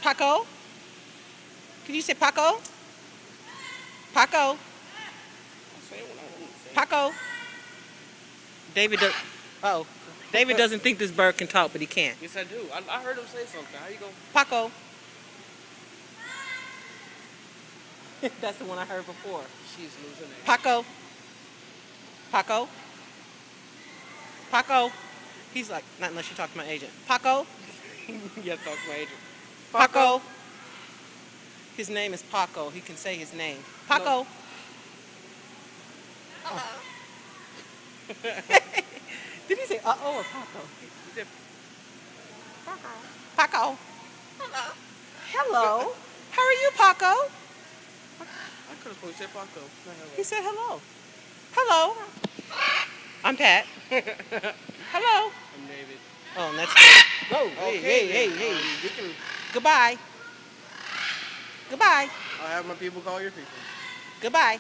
Paco? Can you say Paco? Paco? I'll say it when I want to say it. Paco? David does. Oh, David doesn't think this bird can talk, but he can. Yes, I do. I heard him say something. How you go? Paco. That's the one I heard before. She's losing it. Paco. Paco. Paco. He's like, not unless you talk to my agent. Paco. You have to talk to my agent. Paco. His name is Paco. He can say his name. Paco. No. Did he say uh-oh or Paco? He said, Paco. Hello. How are you, Paco? I could have said Paco. He said hello. Hello. I'm Pat. Hello. I'm David. Oh, and that's good. Oh, Okay, hey. We can. Goodbye. Goodbye. I'll have my people call your people. Goodbye.